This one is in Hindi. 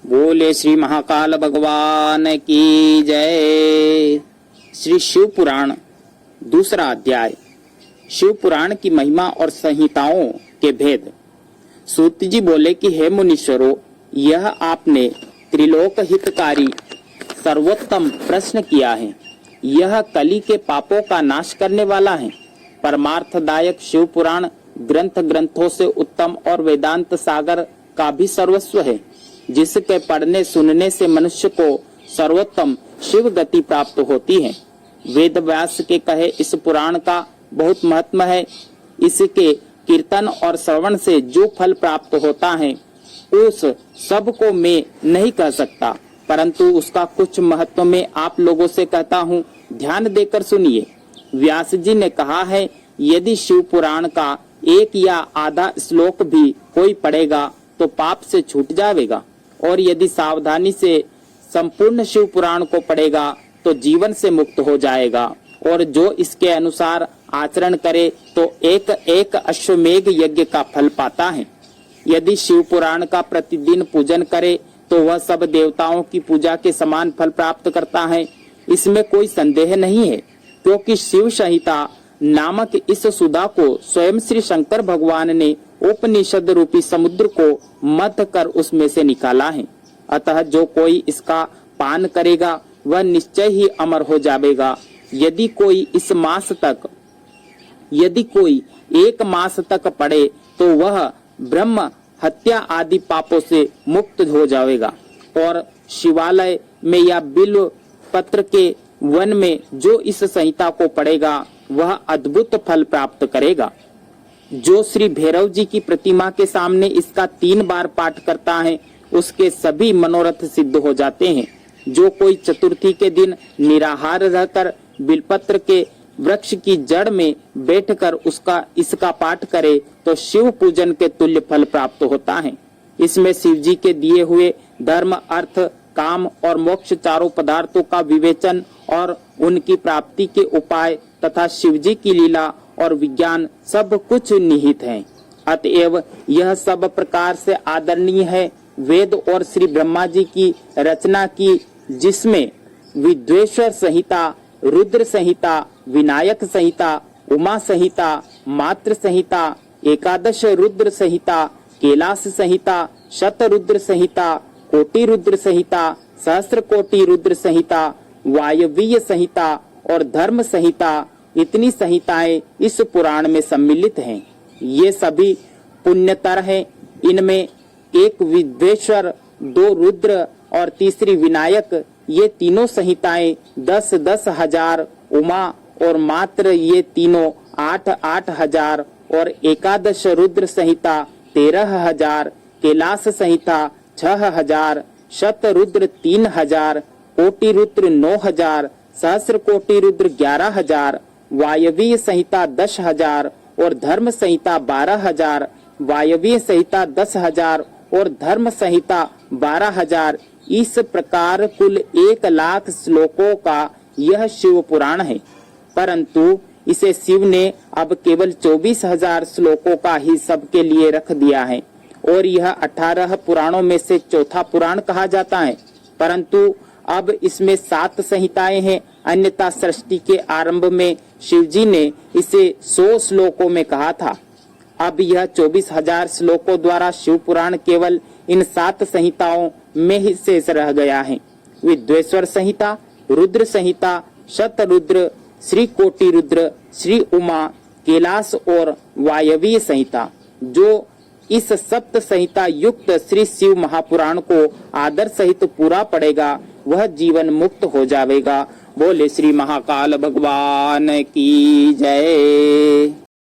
बोले श्री महाकाल भगवान की जय। श्री शिव पुराण दूसरा अध्याय। शिव पुराण की महिमा और संहिताओं के भेद। सूत जी बोले कि हे मुनीश्वरों, यह आपने त्रिलोक हितकारी सर्वोत्तम प्रश्न किया है। यह कली के पापों का नाश करने वाला है। परमार्थदायक शिव पुराण ग्रंथों से उत्तम और वेदांत सागर का भी सर्वस्व है, जिसके पढ़ने सुनने से मनुष्य को सर्वोत्तम शिव गति प्राप्त होती है। वेद व्यास के कहे इस पुराण का बहुत महत्व है। इसके कीर्तन और श्रवण से जो फल प्राप्त होता है उस सब को मैं नहीं कह सकता, परंतु उसका कुछ महत्व मैं आप लोगों से कहता हूँ, ध्यान देकर सुनिए। व्यास जी ने कहा है, यदि शिव पुराण का एक या आधा श्लोक भी कोई पढ़ेगा तो पाप से छूट जाएगा, और यदि सावधानी से संपूर्ण शिव पुराण को पढ़ेगा तो जीवन से मुक्त हो जाएगा, और जो इसके अनुसार आचरण करे तो एक एक अश्वमेघ यज्ञ का फल पाता है। यदि शिव पुराण का प्रतिदिन पूजन करे तो वह सब देवताओं की पूजा के समान फल प्राप्त करता है। इसमें कोई संदेह नहीं है, क्योंकि शिव संहिता नामक इस सुधा को स्वयं श्री शंकर भगवान ने उपनिषद रूपी समुद्र को मथ कर उसमें से निकाला है। अतः जो कोई इसका पान करेगा वह निश्चय ही अमर हो जाएगा। यदि कोई एक मास तक पढ़े तो वह ब्रह्म हत्या आदि पापों से मुक्त हो जाएगा, और शिवालय में या बिल्व पत्र के वन में जो इस संहिता को पढ़ेगा वह अद्भुत फल प्राप्त करेगा। जो श्री भैरव जी की प्रतिमा के सामने इसका 3 बार पाठ करता है उसके सभी मनोरथ सिद्ध हो जाते हैं। जो कोई चतुर्थी के दिन निराहार रहकर बिलपत्र के वृक्ष की जड़ में बैठकर इसका पाठ करे तो शिव पूजन के तुल्य फल प्राप्त होता है। इसमें शिव जी के दिए हुए धर्म, अर्थ, काम और मोक्ष चारों पदार्थों का विवेचन और उनकी प्राप्ति के उपाय तथा शिव जी की लीला और विज्ञान सब कुछ निहित है। अतएव यह सब प्रकार से आदरणीय है। वेद और श्री ब्रह्मा जी की रचना की, जिसमें विद्वेश्वर संहिता, रुद्र संहिता, विनायक संहिता, उमा संहिता, मात्र संहिता, एकादश रुद्र संहिता, कैलाश संहिता, शत रुद्र संहिता, कोटि रुद्र संहिता, सहस्त्र कोटि रुद्र संहिता, वायवीय संहिता और धर्म संहिता, इतनी संहिताएं इस पुराण में सम्मिलित हैं। ये सभी पुण्यतर हैं। इनमें एक विद्वेश्वर, 2 रुद्र और तीसरी विनायक, ये तीनों संहिताएं 10-10 हजार, उमा और मात्र ये तीनों 8-8 हजार, और एकादश रुद्र संहिता 13,000, कैलाश संहिता 6,000, शत रुद्र 3,000, कोटि रुद्र 9,000, सहस्त्र कोटि रुद्र 11,000, वायवीय संहिता 10,000 और धर्म संहिता 12,000, वायवीय संहिता 10,000 और धर्म संहिता 12,000। इस प्रकार कुल 1,00,000 श्लोकों का यह शिव पुराण है, परंतु इसे शिव ने अब केवल 24,000 श्लोकों का ही सबके लिए रख दिया है, और यह 18 पुराणों में से चौथा पुराण कहा जाता है। परंतु अब इसमें 7 संहिताएं हैं, अन्यथा सृष्टि के आरंभ में शिव जी ने इसे 100 श्लोकों में कहा था। अब यह 24,000 श्लोकों द्वारा शिव पुराण केवल इन 7 संहिताओं में ही शेष रह गया है। विद्वेश्वर संहिता, रुद्र संहिता, शत रुद्र, श्री कोटि रुद्र, श्री उमा, कैलाश और वायवीय संहिता। जो इस सप्त संहिता युक्त श्री शिव महापुराण को आदर सहित पूरा पढ़ेगा वह जीवन मुक्त हो जाएगा। बोले श्री महाकाल भगवान की जय।